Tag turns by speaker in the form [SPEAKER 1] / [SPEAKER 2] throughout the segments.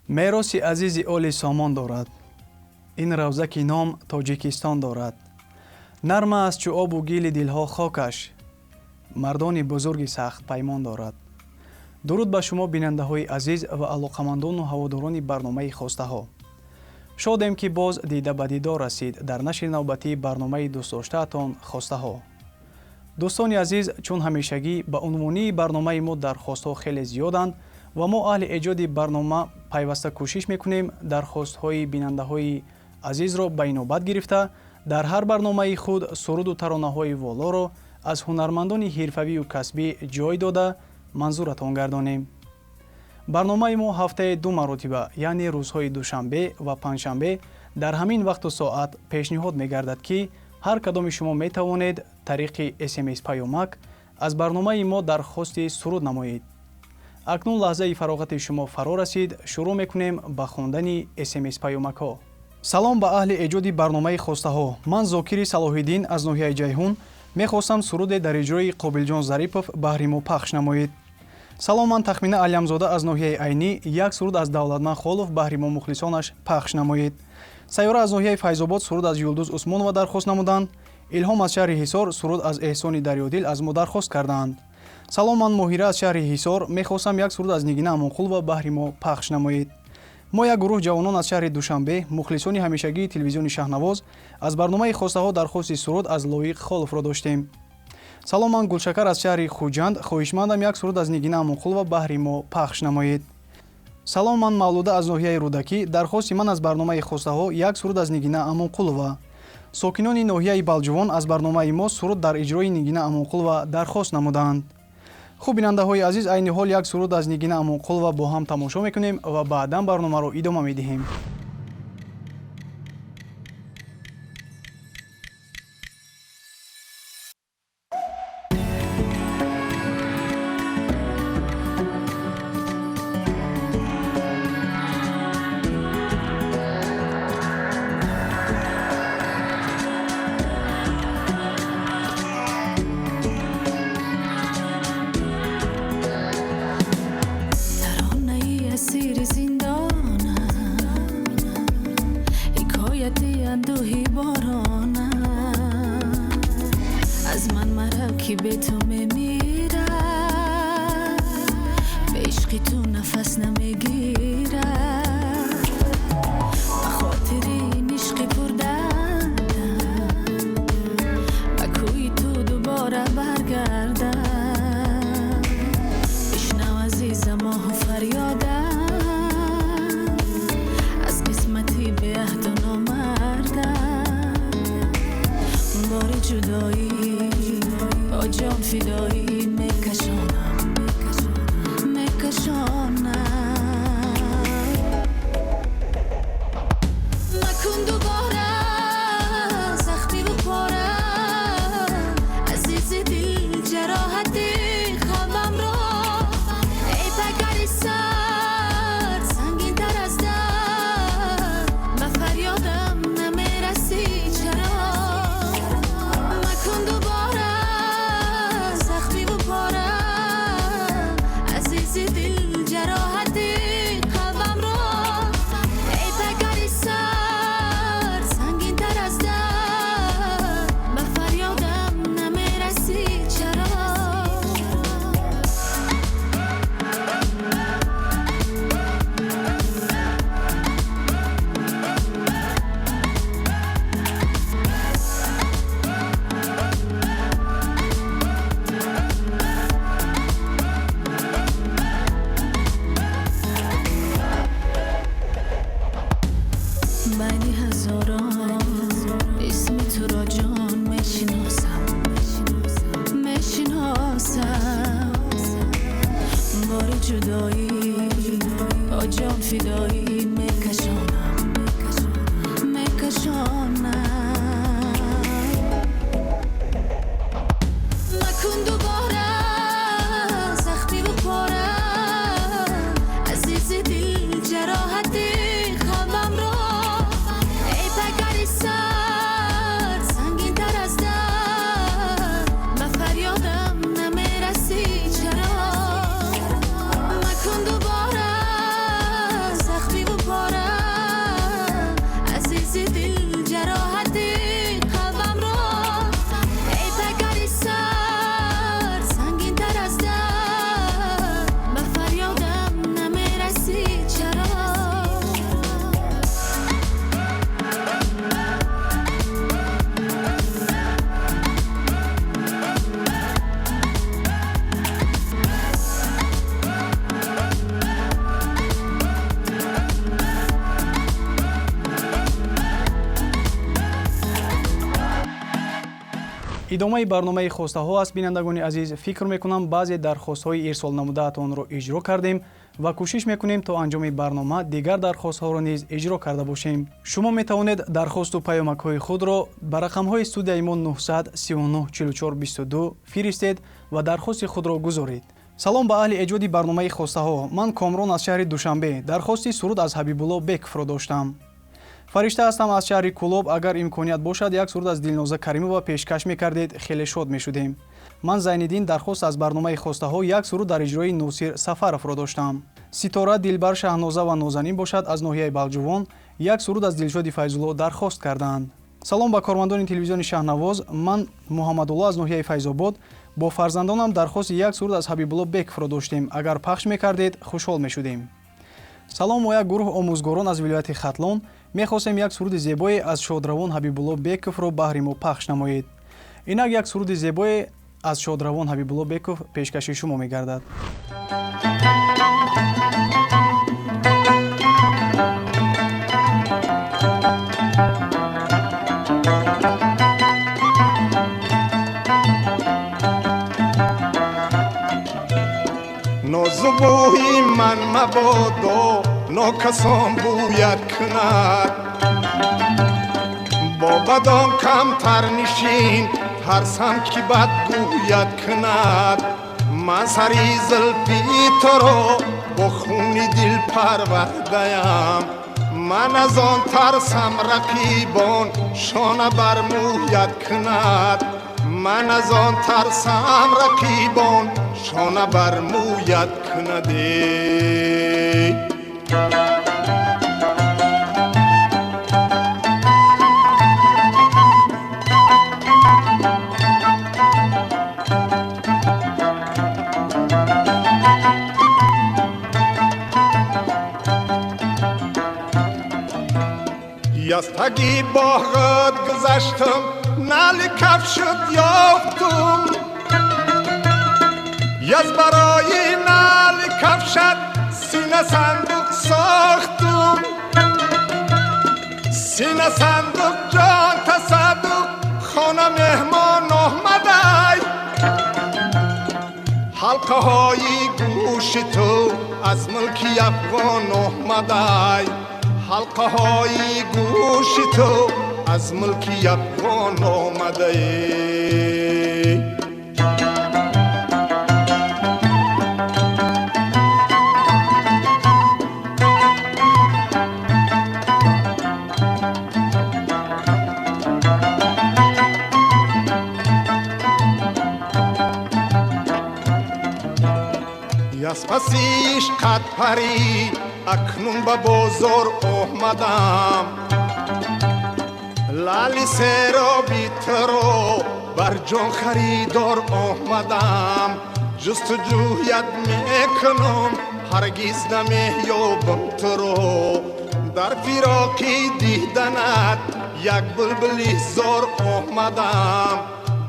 [SPEAKER 1] میراث عزیز آل سامان دارد. این روزه که نام تاجیکستان دارد. نرم است چو آب و گل دلها خاکش. مردان بزرگ سخت پیمان دارد. درود به شما بیننده های عزیز و علاقمندان و هواداران برنامه خواسته ها. شادیم که باز دیده به دیدار رسید در نشر نوبتی برنامه دوست داشته تان خواسته ها. دوستان عزیز، چون همیشگی به عنوانی برنامه ما درخواست ها خیلی زیادند و ما اهل ایجاد برنامه پیوسته کوشش میکنیم درخواست های بیننده های عزیز را به نوبت گرفته در هر برنامه خود سرود و ترانه های والا را از هنرمندان حرفوی و کسبی جای داده منظورتان گردانیم. برنامه ما هفته 2 مرتبه یعنی روزهای دوشنبه و پنجشنبه در همین وقت و ساعت پیشنهاد میگردد که هر کدام شما می توانید طریق SMS پیامک از برنامه ما درخواست سرود نمایید. اکنون لحظه فراغت شما فرا رسید. شروع میکنیم به خواندن SMS پیامک ها. سلام به اهل ایجاد برنامه خواسته ها. من زاکر صلاح‌الدین از ناحیه جیهون میخواستم سرود در اجرای قابل جان ظریفов بهر ما پخش نمایید. سلام، من تخمینه علیمزاده از ناحیه عینی یک سرود از دولتمند خالف بهر ما مخلصانش پخش نمایید. سیاره از ناحیه فیض‌آباد سرود از یلدوز عثمانова درخواست نمودند. الهام از شهر حصار سرود از احسان دریادل از ما درخواست کردند. سلام، من ماهیره از شهر حصار میخواستم یک سرود از نگینه امانقلova بهر ما پخش نمایید. ما یک گروه جوانان از شهر دوشنبه مخلصان همیشگی تلویزیون شهنواز از برنامه خواسته ها درخواست سرود از لایق خالف را داشتیم. سلام، من گلشکر از شهر خوجند خواهشمندم یک سرود از نگینه امانقلova بهر ما پخش نمایید. سلام، من مولوده از ناحیه رودکی درخواست من از برنامه خواسته ها یک سرود از نگینه امانقلova. ساکنان ناحیه بلجوان از برنامه ما سرود در اجرای نگینه امانقلova درخواست نمودند. خوب بیننده های عزیز، عین حال یک سرود از نگینه امانقلova با هم تماشا میکنیم و بعدا برنامه رو ادامه میدهیم.
[SPEAKER 2] زخمی
[SPEAKER 1] идомаи барномаи хостаҳо аст. бинандагони азиз, фикр мекунам баъзе дархостҳои ирсол намудаатонро иҷро кардем ва кӯшиш мекунем то анҷоми барнома дигар дархостҳоро низ иҷро карда бошем. шумо метавонед дархосту паёмакҳои худро ба рақамҳои студияи мо 900 39 44 22 фиристед ва дархости худро гузоред. салом ба аҳли эҷоди барномаи хостаҳо. ман Комрон аз шаҳри Душанбе дархости суруд аз Ҳабибулло Бековро доштам. фаришта ҳастам аз шаҳри Кӯлоб. агар имконият бошад як суруд аз Дилноза Каримова пешкаш мекардед, хеле шод мешудем. ман Зайниддин дархост аз барномаи хостаҳо як суруд дар иҷрои Носир Сафаровро доштам. Ситора Дилбар Шаҳноза ва Нозанин бошад аз ноҳияи Балҷувон як суруд аз Дилшоди Файзулло дархост карданд. салом ба кормандони телевизиони Шаҳнавоз. ман Муҳаммадулло аз ноҳияи Файзобод бо фарзандонам дархости як суруд аз Ҳабибулло Бековро доштем. агар пахш мекардед, хушҳол мешудем. салом ба як гурӯҳ омӯзгорон аз вилояти Хатлон. мехостем як суруди зебое аз шодравон Ҳабибулло Бековро баҳри мо пахш намоед. инак як суруди зебое аз шодравон Ҳабибулло Беков пешкаши шумо мегардад.
[SPEAKER 2] нозубӯи ман мабодо нокасон бӯяд кунад бо бадон камтар нишин тарсам ки бад гӯяд кунад ман сари зулфи торо бо хуни дил парвардаям ман аз он тарсам рақибон шона бар мӯяд кунад ман аз он тарсам рақибон шона бар мӯяд кунаде از تگی باغت گذشتم نالی کفشت یافتم از برای نالی کفشت سینه صندوق ساختم سینه صندوق جان تصدق خانه مهمان آمده حلقه های گوش تو از ملکی افغان آمده حلقه های گوش تو از ملکی افغان آمده از پسیش قد پری اکنون به بازار آمدم لالی سرابی ترو بر جان خریدار آمدم جستجویت میکنم هرگز نمیابم ترو در فراقی دیدنت یک بلبلی زار آمدم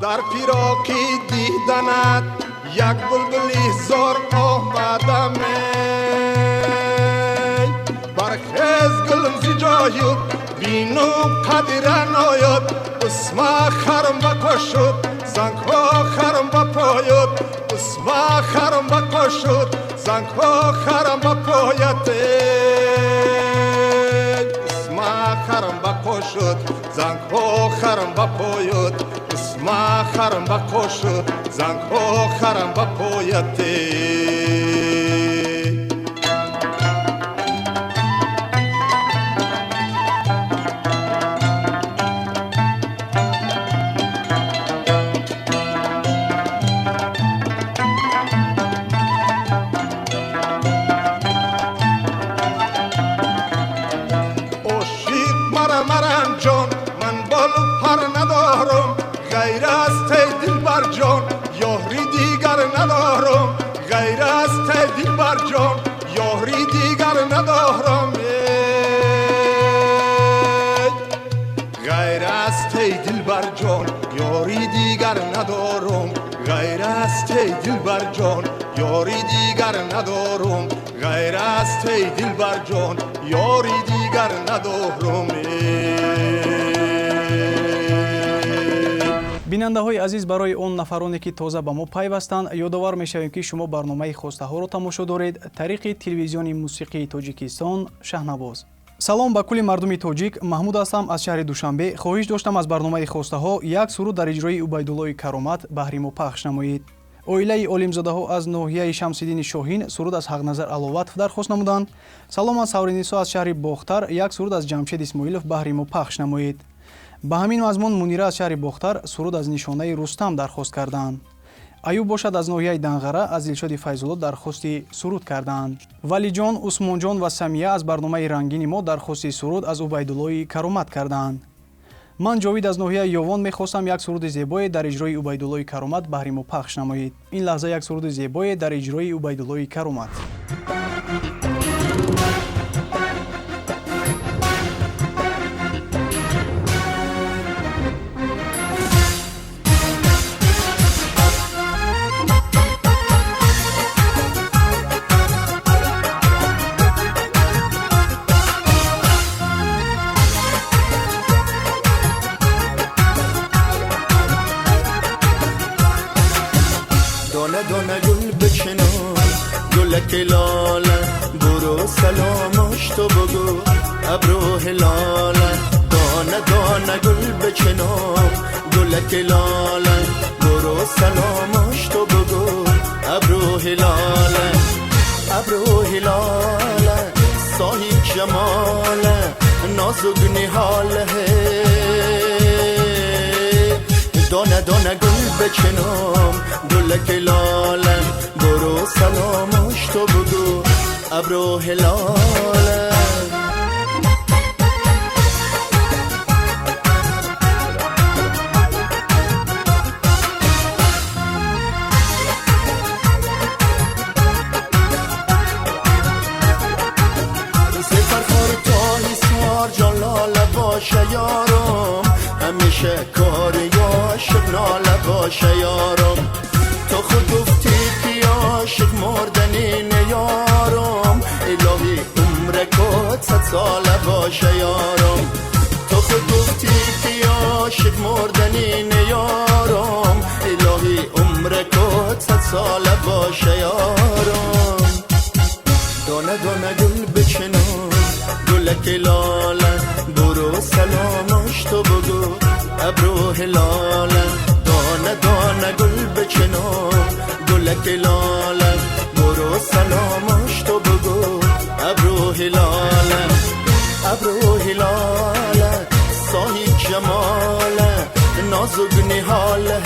[SPEAKER 2] در فراقی دیدنت یک بلبلی زار آمدم برخیز گلم زی جایت بینو قدرن آید اسما خرم بکشد زنگ ها خرم بپاید اسما خرم بکشد زنگ ها خرم بپاید اسما خرم بکشد زنگ ها خرم بپاید اسما خرم بکشد زنگ ها خرم بپاید دلبر جان یاری دیگر ندارم غیر از تی دلبر جان یاری دیگر ندارم
[SPEAKER 1] бинандаҳои азиз, барои он нафароне ки тоза ба мо пайвастанд, ёдовар мешавем ки шумо барномаи хостаҳоро тамошо доред тариқи телевизиони мусиқии Тоҷикистон Шаҳнавоз. салом ба кулли мардуми тоҷик. Маҳмуд ҳастам аз шаҳри Душанбе. хоҳиш доштам аз барномаи хостаҳо як суруд дар иҷрои Убайдуллои Каромат баҳри мо пахш намоед. оилаи олимзодаҳо аз ноҳияи Шамсиддини Шоҳин суруд аз Ҳақназар Аловатов дархост намуданд. Салом аз Савринисо аз шаҳри Бохтар, як суруд аз Ҷамшед Исмоилов баҳри мо пахш намоед. ба ҳамин мазмун Мунира аз шаҳри Бохтар суруд аз нишонаи Рустам дархост карданд. Аюб бошад аз ноҳияи Данғара аз Дилшоди Файзулло дархости суруд карданд. Валиҷон, Усмонҷон ва Самия аз барномаи рангини мо дархости суруд аз Убайдуллои Каромат карданд. ман Ҷовид аз ноҳияи Ёвон мехостам як суруди зебое дар иҷрои Убайдуллои Каромат баҳри мо пахш намоед. ин лаҳза як суруди зебое дар иҷрои Убайдуллои Каромат.
[SPEAKER 2] دانه گل بچنم گلک لاله برو سلامش تو بگو ابرو هلاله دانه گل بچنم گلک لاله برو سلامش تو بگو ابرو هلاله صاحب جماله نازک نهاله دانه گل بچنم گلک لاله برو سلامش تو بگو ابرو هلاله سفرخور تا حسار جان لاله باشه یارم همیشه کار عاشق ناله باشه یارم تو خود گفتی که عاشق مردنی نیارم الهی عمرکات 100 ساله باشه یارم تو خود گفتی که عاشق مردنی نیارم الهی عمرکات 100 ساله باشه یارم دانه گل بچنم گلک لاله برو سلامش تو بگو ابرو هلاله دانه گل بچنم گلک لاله برو سلامش تو بگو ابرو هلاله صاحب جماله نازک نهاله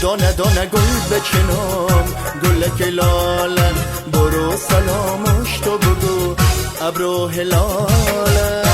[SPEAKER 2] دانه گل بچنم گلک لاله برو سلامش تو بگو ابرو هلاله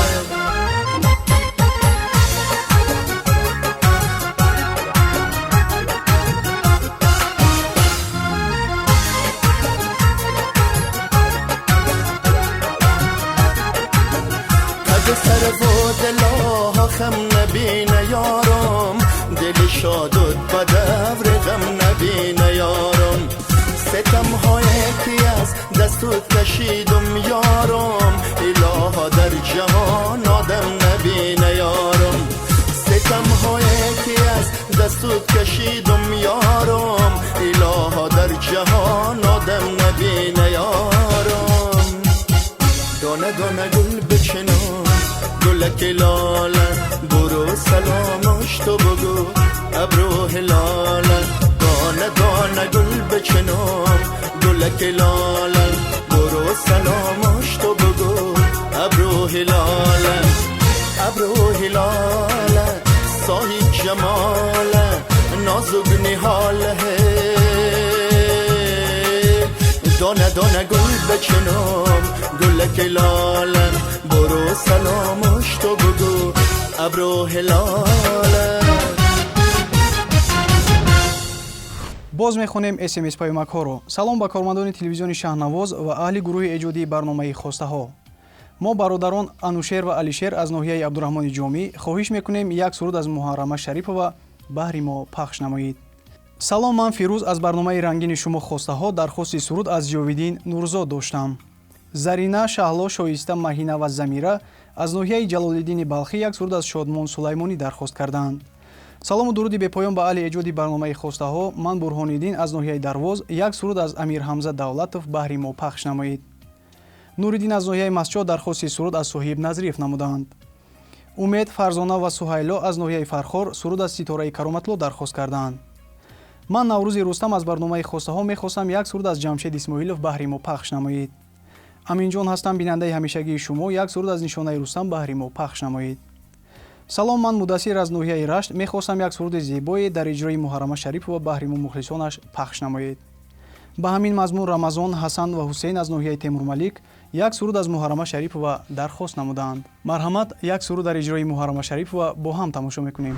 [SPEAKER 2] سر و دلها خم نبینه یارم دل شادت با دور غم نبینه یارم ستم های که از دستت کشیدم یارم الها در جهان آدم نبینه یارم ستم های که از دستت کشیدم یارم الها در جهان آدم نبینه یارم دانه گل بچنم گلک لاله برو سلامش تو بگو ابرو هلاله دانه گل بچنم گلک لاله برو سلامش تو بگو ابرو هلاله صاحب جماله نازک نهاله دانه گل بچنم گلک لاله برو سلامش تو بگو ابرو هلاله
[SPEAKER 1] боз мехонем SMS паёмакҳоро. Салом ба кормандони телевизиони Шаҳнавоз ва аҳли гурӯҳи эҷодии барномаи хостаҳо. мо бародарон Анушер ва Алишер аз ноҳияи Абдурраҳмони Ҷомӣ хоҳиш мекунем як суруд аз Муҳаррама Шарипова баҳри мо пахш намоед. салом, ман Фирӯз аз барномаи рангини шумо хостаҳо дархости суруд аз Ҷовиддин Нурзод доштам. зарина, шаҳло, шоиста, маҳина ва замира аз ноҳияи ҷалолиддини балхӣ як суруд аз шодмон сулаймонӣ дархост карданд. салому дуруди бепоён ба аҳли эҷоди барномаи хостаҳо. Ман Бурҳониддин аз ноҳияи Дарвоз як суруд аз Амир Ҳамза Давлатов баҳри мо пахш намоед. Нуриддин аз ноҳияи Масчод дархости суруд аз Соҳиб Назриев намуданд. Умед, Фарзона ва Суҳайло аз ноҳияи Фархор суруд аз Ситораи Кароматло дархост карданд. ман Наврӯзи Рустам аз барномаи хостаҳо мехостам як суруд аз Ҷамшед Исмоилов баҳри мо пахш намоед. Аминҷон ҳастам, бинандаи ҳамешагии шумо. Як суруд аз Нишонаи Рустам баҳри мо пахш намоед. салом, ман Мудассир аз ноҳияи Рашт мехостам як суруди зебое дар иҷрои Муҳаррама Шарипова баҳри мо мухлисонаш пахш намоед. ба ҳамин мазмун Рамазон, Ҳасан ва Ҳусейн аз ноҳияи Темурмалик як суруд аз Муҳаррама Шарипова дархост намуданд. марҳамат, як суруд дар иҷрои Муҳаррама Шарипова бо ҳам тамошо мекунем.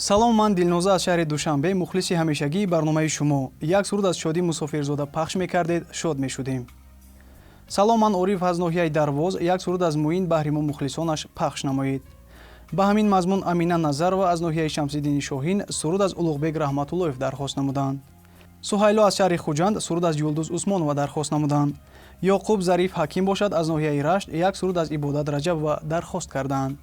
[SPEAKER 1] салом, ман Дилноза аз шаҳри Душанбе, мухлиси ҳамешагии барномаи шумо. Як суруд аз Шодӣ Мусофирзода пахш мекардед, шод мешудем. салом, ман Ориф аз ноҳияи Дарвоз, як суруд аз Муин баҳри мо мухлисонаш пахш намоед. ба ҳамин мазмун Амина Назарова аз ноҳияи Шамсиддини Шоҳин суруд аз Улуғбек Раҳматуллоев дархост намуданд. Суҳайло аз шаҳри Хуҷанд суруд аз Юлдуз Усмонова дархост намуданд. Ёқуб Зариф Ҳаким бошад аз ноҳияи Рашт як суруд аз Ибодат Раҷабова дархост карданд.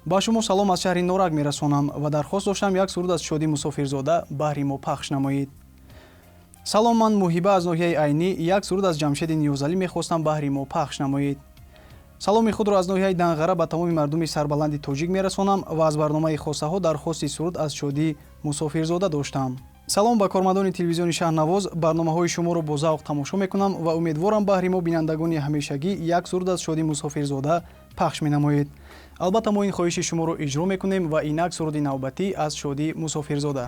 [SPEAKER 1] ба шумо салом аз шаҳри Норак мерасонам ва дархост доштам як суруд аз Шодӣ Мусофирзода баҳри мо пахш намоед. салом, ман Муҳиба аз ноҳияи Айнӣ, як суруд аз Ҷамшеди Ниёзалӣ мехостам баҳри мо пахш намоед. саломи худро аз ноҳияи Данғара ба тамоми мардуми сарбаланди тоҷик мерасонам ва аз барномаи хостаҳо дархости суруд аз Шодӣ Мусофирзода доштам. салом ба кормандони телевизиони Шаҳрнавоз. барномаҳои шуморо бо завқ тамошо мекунам ва умедворам баҳри мо бинандагони ҳамешагӣ як суруд аз Шодӣ Мусофирзода пахш менамоед. албатта мо ин хоҳиши шуморо иҷро мекунем ва инак суруди навбатӣ аз Шодӣ Мусофирзода.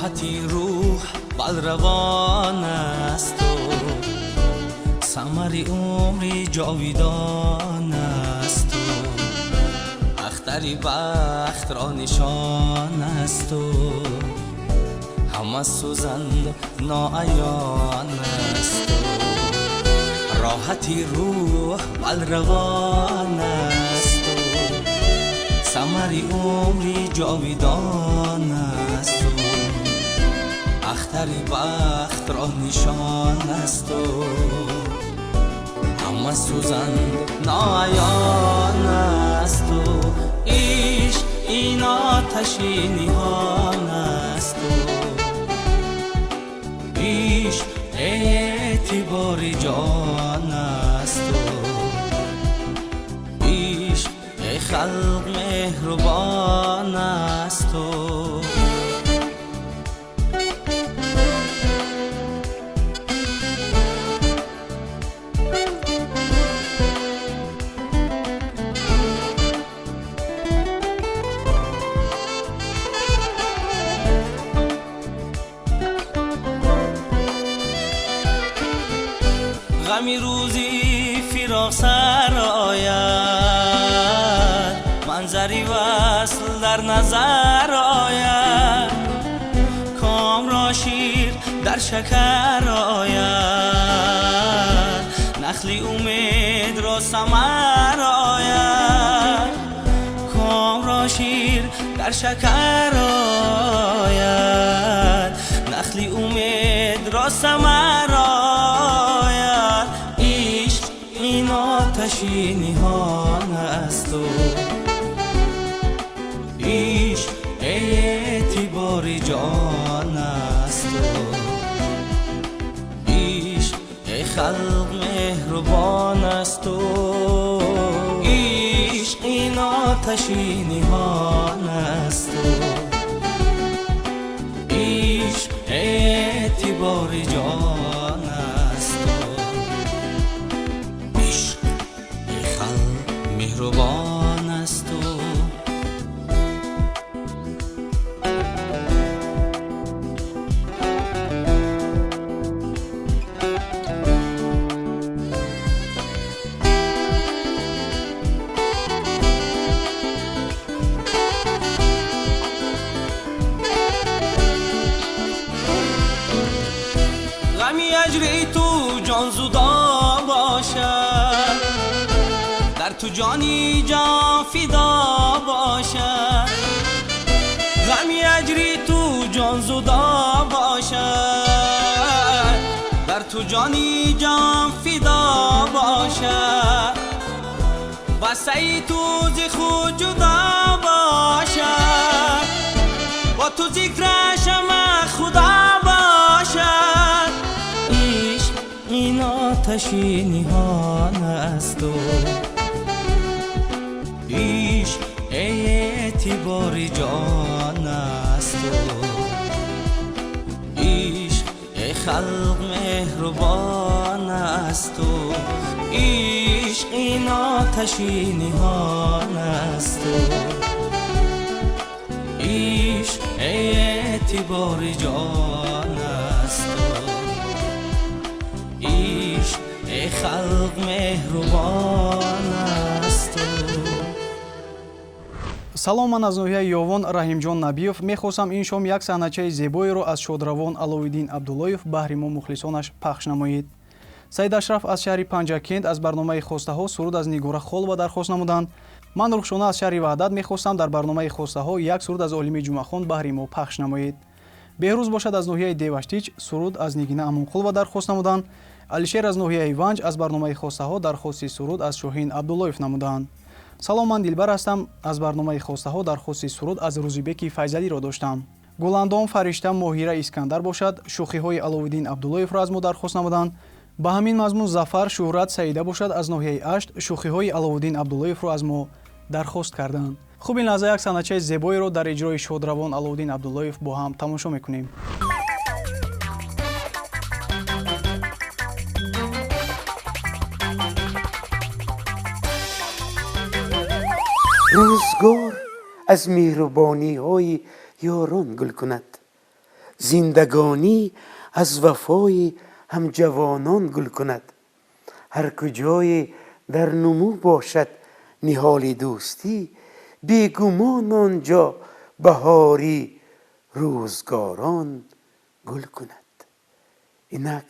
[SPEAKER 3] راحتی روح بل روان است و ثمر عمری جاویدان است و اختری بخت را نشان است و همه سوزند ناعیان است و راحتی روح بل روان است و ثمر عمری جاویدان است و اختری بخت را نشان است و همه سوزند ناعیان است و عشق این آتشی نهان است و عشق اعتبار جان است و عشق خلق مهربان است و غمی روزی فراق سر آید منظری وصل در نظر آید کام را شیر در شکر آید نخلی امید را ثمر آید کام را شیر در شکر آید نخلی امید را ثمر آید عشق این آتشی نهان است و عشق اعتبار جان است و عشق خلق مهربان است و عشق این آتشی نهان است و عشق اعتبار جان است و عشق خلق مهربان است و غمی اجری تو جان زودا باشد در تو جانی جان فدا باشد غمی اجری تو جان زودا باشد در تو جانی جان فدا باشد بس ای تو ز خود جدا باشد با تو ذکرش همه خدا باشد عشق این آتشی نهان است و عشق اعتبار جان است و عشق خلق مهربان است و عشق این آتشی نهان است و عشق اعتبار جان است و عشق خلق مهربان است و
[SPEAKER 1] салом, ман аз ноҳияи ёвон раҳимҷон набиев мехостам ин шом як саҳначаи зебоеро аз шодравон аловиддин абдуллоев баҳри мо мухлисонаш пахш намоед. саид ашраф аз шаҳри панҷакент аз барномаи хостаҳо суруд аз нигора холова дархост намуданд. ман рухшона аз шаҳри ваҳдат мехостам дар барномаи хостаҳо як суруд аз олими ҷумъахон баҳри мо пахш намоед. беҳрӯз бошад аз ноҳияи деваштич суруд аз нигина амонқулова дархост намуданд. алишер аз ноҳияи ванҷ аз барномаи хостаҳо дархости суруд аз шоҳин абдуллоев намуданд. салом, ман дилбар ҳастам. аз барномаи хостаҳо дархости суруд аз рӯзибеки файзалиро доштам. гуландон фаришта моҳира искандар бошад, шӯхиҳои аловиддин абдуллоевро аз мо дархост намуданд. ба ҳамин мазмун зафар шӯҳрат саида бошад аз ноҳияи ашт, шӯхиҳои аловиддин абдуллоевро аз мо дархост карданд. хуб, ин лаҳза як санадчаи зебоеро дар иҷрои шодравон аловиддин абдуллоев бо ҳам тамошо мекунем.
[SPEAKER 4] روزگار از مهربانی های یاران گل کند، زندگانی از وفای هم جوانان گل کند. هر کجای در نمو باشد نهال دوستی، بیگمان آنجا بهاری روزگاران گل کند. اینک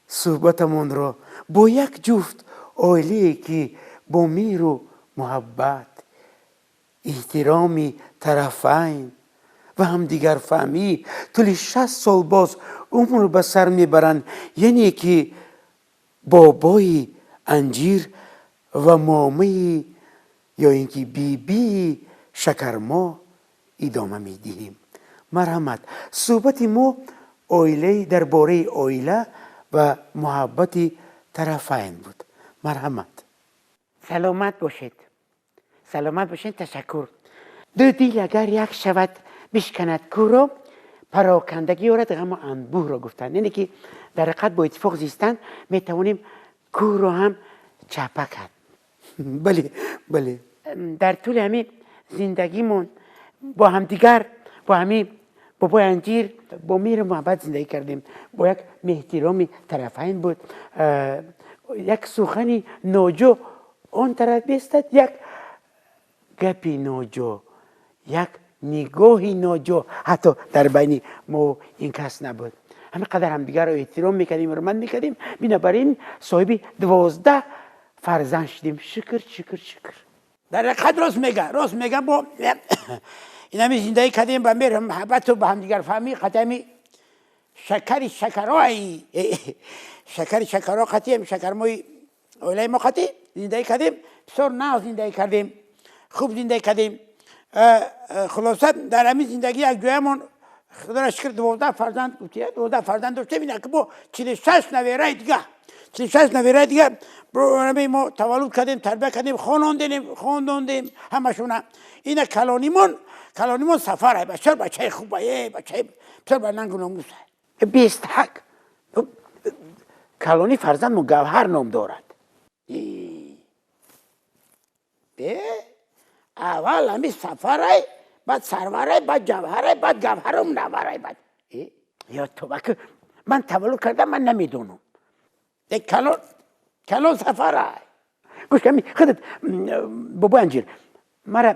[SPEAKER 4] صحبتمان را با یک جفت عائله که با مهر و محبت، احترام طرفین و همدیگر فهمی طول 60 سال باز عمر به سر میبرند. یعنی که بابای انجیر و مامی یا اینکه بیبی شکرما ادامه میدهیم. مرحمت. صحبت ما عائله درباره عائله و محبت طرفین بود. مرحمت.
[SPEAKER 5] سلامت باشید. سلامت باشین. تشکر. دو دیل اگر یک شود بشکند کو را، پراکندگی آرد غم انبوه را گفتند. یعنی که در حقیقت با اتفاق زیستن میتوانیم کو را هم چپه کرد.
[SPEAKER 4] بله بله.
[SPEAKER 5] در طول همین زندگیمون با همدیگر، با همین بابای انجیر با مهر محبت زندگی کردیم. با یک احترام طرفین بود. یک سخنی ناجو اون طرف بیستد، یک گپی ناجو، یک نگاهی ناجو حتی در بین ما این کس نبود. همه قدر هم دیگر رو احترام میکردیم، حرمت میکردیم. بنابراین صاحبی 12 فرزند شدیم. شکر شکر شکر. در حقیقت راست میگم با این همه زندگی کردیم با مهر محبت و با هم دیگر فهمی. قدمی شکرای قطعیم، شکرمای اولای ما قطعی زندگی کردیم. بسیار ناز زندگی کردیم، خوب زندگی کردیم. خلاصه در همین زندگی یک جایمون خدا را شکر 12 فرزند داشتیم. اینا که با 46 نویره دیگه برای ما تولد کردیم، تربیت کردیم، خواندیم همشون. اینا کلانیمون سفره. بچه خوبه، بچه بسیار به ننگ و ناموس. 20 حق کلانی فرزند مگوهر نام دارد. اول همی سفره، بعد سروره، بعد جوهره، بعد گوهرم نوره. بعد یا تو بکر من تولد کردم، من نمیدونم. یک کلان سفره. گوش کمی خودت بابا انجیر مرا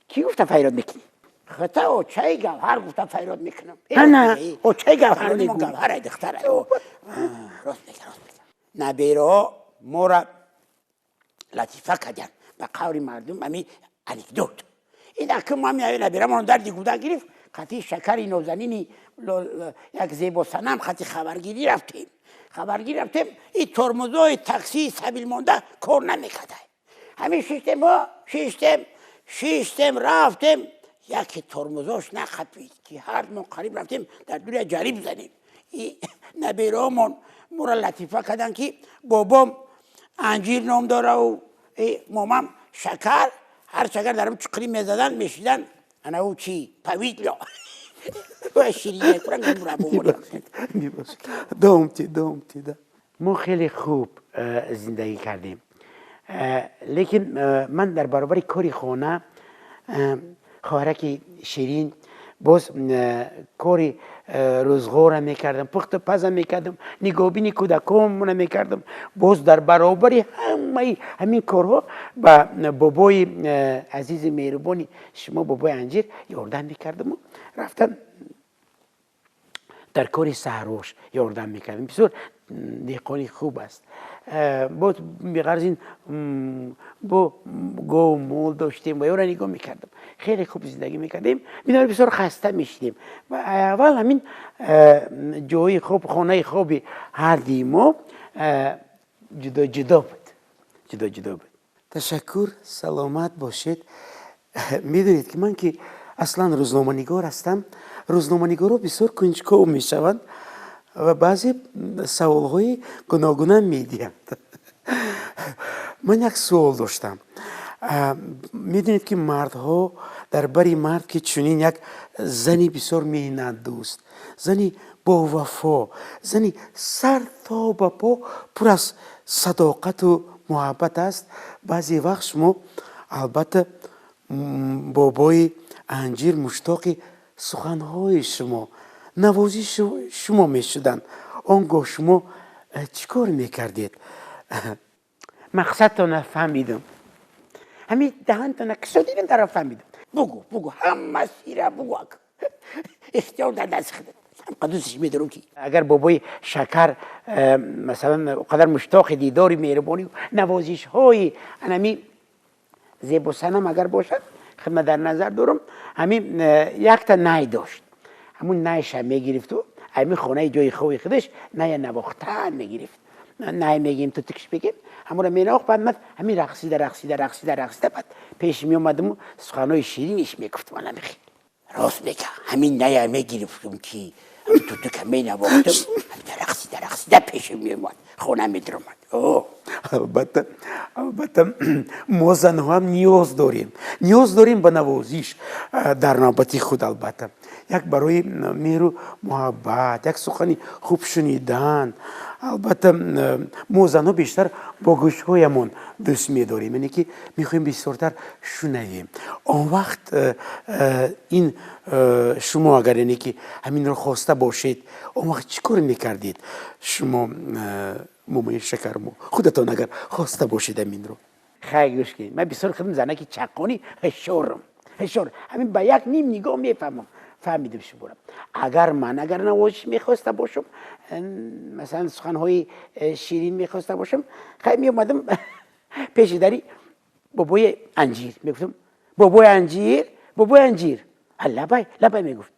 [SPEAKER 5] کی گفته فیراد میکنی؟ خطا اوچه گوهر گفته فیراد میکنم. نه اوچه گوهر میگم. گوهره دختره. راست میگم. نبیرو مورا لطیفه کردن به قول مردم. امی انکدوت این که ما میاییم نبیرمون در دیگوده گرفت. خطی شکری نوزنینی یک زیب و سنم خطی خبرگیری رفتیم. این ترمزای تاکسی سبیل مونده کار نمیکرده. همین شیشتم رفتیم. یکی ترمزاش نخطید که هر ما قریب رفتیم در دوری جریب زنیم. این نبیرامون مورا لطیفه کردن که بابام انجیر نام داره و مامام شکر. هر شکر درم چکری میزدن میشیدن انا او چی پویدلا و شیرینه کرن نمورا بابا.
[SPEAKER 4] دومتی
[SPEAKER 5] ما خیلی خوب زندگی کردیم. لیکن من در برابر کاری خانه خواهرک شیرین باز کاری روزگار میکردم، پخت و پز میکردم، نگاهبینی کودکان میکردم. باز در برابر همین کارها با بابای عزیز مهربانی شما بابای انجیر یاردن میکردم. رفتم در کاری سهروش یاردن میکردم. بسیار دهقانی خوب است. با می‌گرزین با گو مول داشتیم و یا را نگاه میکردم خیلی خوب زندگی میکردیم می‌دونم بسیار خسته میشدیم و اول همین جای خوب خانه خوبی هر دیمو جدا جدا بود
[SPEAKER 4] تشکر سلامت باشید میدونید که من که اصلا روزنامه‌نگار هستم روزنامه‌نگارا بسیار کنجکاو میشوند و بعضی سوال‌های گوناگون می‌دهند من یک سوال داشتم میدونید که مردها در بری مرد که چنین یک زنی بسیار محنت دوست زنی با وفا زنی سر تا به پا پر از صداقت و محبت است بعضی وقت شما البته بابای انجیر مشتاق سخنهای شما نوازی شما میشدن آنگاه شما چیکار میکردید
[SPEAKER 5] مقصدتون نفهمیدم همین دهنتون کسادیدن در فهمیدم بگو همه سیره بگو اختیار در دست خودت قدوسش میدارم که اگر بابای شکر مثلا قدر مشتاق دیداری مهربانی و نوازش های همین زیب و سنم اگر باشد خدمت در نظر دارم همین یک تا نای داشت همون نایش هم میگرفت و همین خانه جای خوی خودش نای نواختن میگرفت نای میگیم تو تکش بگیم همون رو میناخت بعد همین رقصیده بعد پیش می اومدم و سخنهای شیرینش میگفتم من خیلی راست میگه همین نای میگرفتم که تو که می نواختم رقصیده پیش می اومد خونه می درآمد
[SPEAKER 4] البته ما زنها هم نیاز داریم به نوازش در نوبت خود البته یک برای مهر و محبت یک سخنی خوب شنیدن البته ما زنها بیشتر با گوشهایمون دوست می‌داریم یعنی که می‌خوایم بسیارتر شنویم آن وقت این شما اگر یعنی که همین رو خواسته باشید آن وقت چیکار می‌کردید شما مامان شکرمو خودتان اگر خواسته باشید همین رو
[SPEAKER 5] خیلی گوش کنید من بسیار خودم زنه که چقانی هشار همین با یک نیم نگاه فهمیدم شما اگر نوازش میخواسته باشم مثلا سخنهای شیرین میخواسته باشم خیلی میومدم پیش دری بابای انجیر میگفتم بابای انجیر لبای میگفت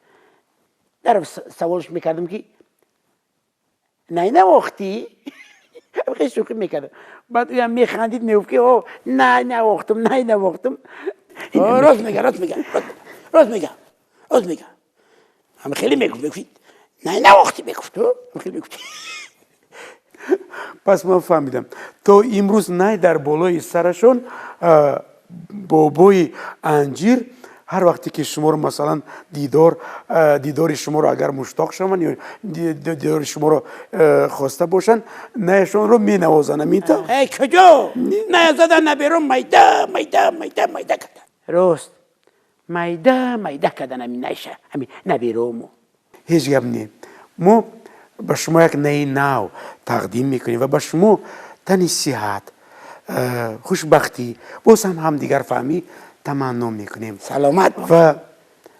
[SPEAKER 5] در سوالش میکردم که نه وقتی خیلی شوخی میکردم بعد اویم میخندید میگفت که نه وقتم راست میگه هم خیلی میگفت نه وقتی میگفت
[SPEAKER 4] پس من فهمیدم تا امروز نه در بالای سرشون بابای انجیر هر وقتی که شما رو مثلا دیدار شما رو اگر مشتاق شون یا دیدار شما رو خواسته باشن نهشون رو می نوازن میتا
[SPEAKER 5] کجا نه زدن نبیرم میده کردن راست میده کردن همین نشه همین نبیرم
[SPEAKER 4] هیچ گپ نی ما به شما یک نو تقدیم میکنیم و به شما تنی صحت خوشبختی باز هم دیگر فهمی تمنا میکنیم
[SPEAKER 5] سلامت
[SPEAKER 4] و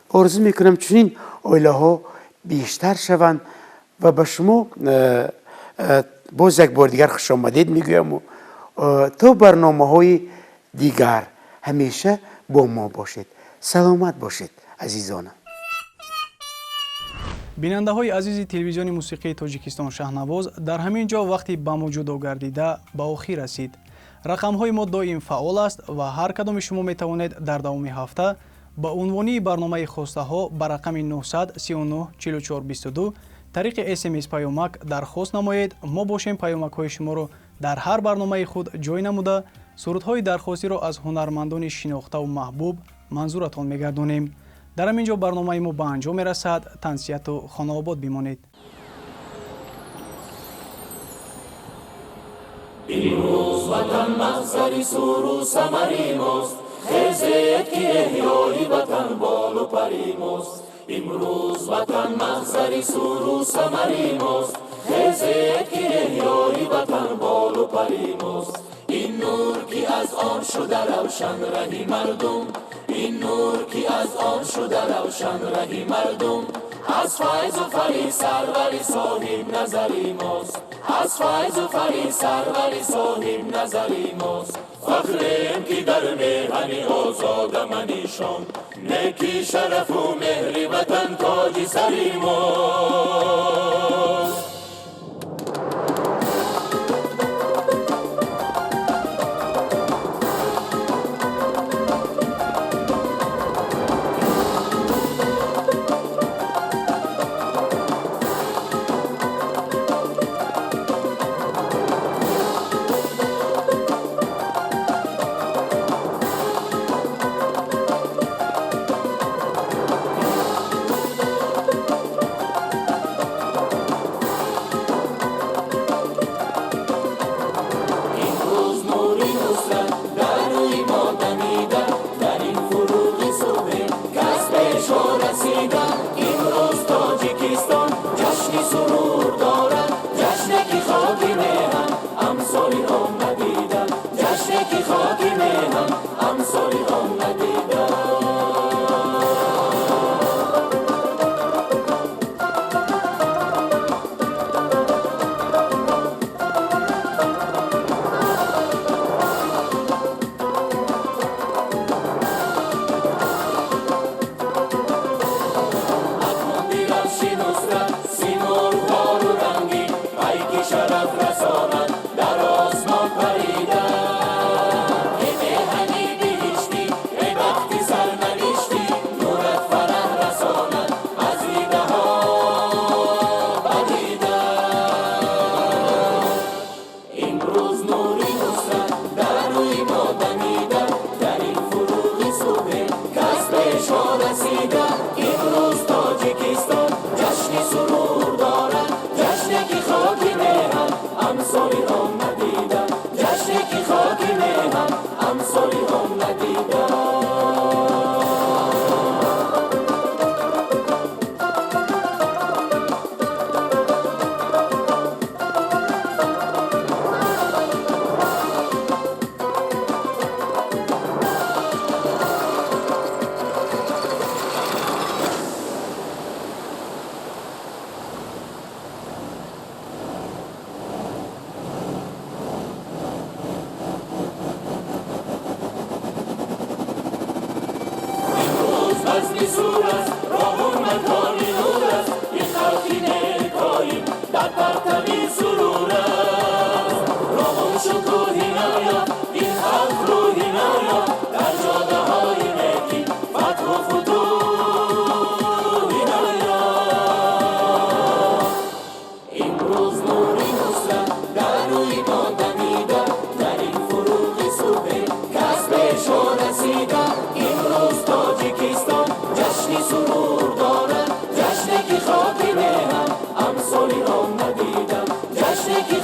[SPEAKER 4] آرزو میکنم چنین عائله ها بیشتر شوند و به شما باز یک بار دیگر خوش آمدید میگویم و تا برنامه های دیگر همیشه با ما باشید سلامت باشید عزیزانم
[SPEAKER 1] بیننده های عزیز تلویزیون موسیقی تاجیکستان شهنواز در همین جا وقتی با ما جدا گردیده به آخر رسید رقم های ما دائم فعال است و هر کدام شما می توانید در دوام هفته با عنوانی برنامه خواسته ها به رقم 900 39 44 22 طریق SMS پیامک درخواست نمایید ما باشیم پیامک های شما رو در هر برنامه خود جای نموده سرودهای درخواستی را از هنرمندان شناخته و محبوب منظورتان می‌گردانیم. در همینجا برنامه ما به انجام می‌رسد. تنسیت و خانه آباد بمانید.
[SPEAKER 3] امروز وطن محضر سور و ثمری ماست خیزید که احیای وطن بال و پری ماست امروز وطن محضر سور و ثمری ماست خیزید که احیای وطن بال و پری ماست این نور که از آن شده روشن رهی مردم این نور که از آن شده روشن رهی مردم از فیض و فری سروری صاحب نظری ماست از فیض و فری سرور صاحب نظری ماست. فخریم که در میهن آزاد منیشان، نیکی شرف و مهر وطن تاج سری ماست.
[SPEAKER 6] جشنی که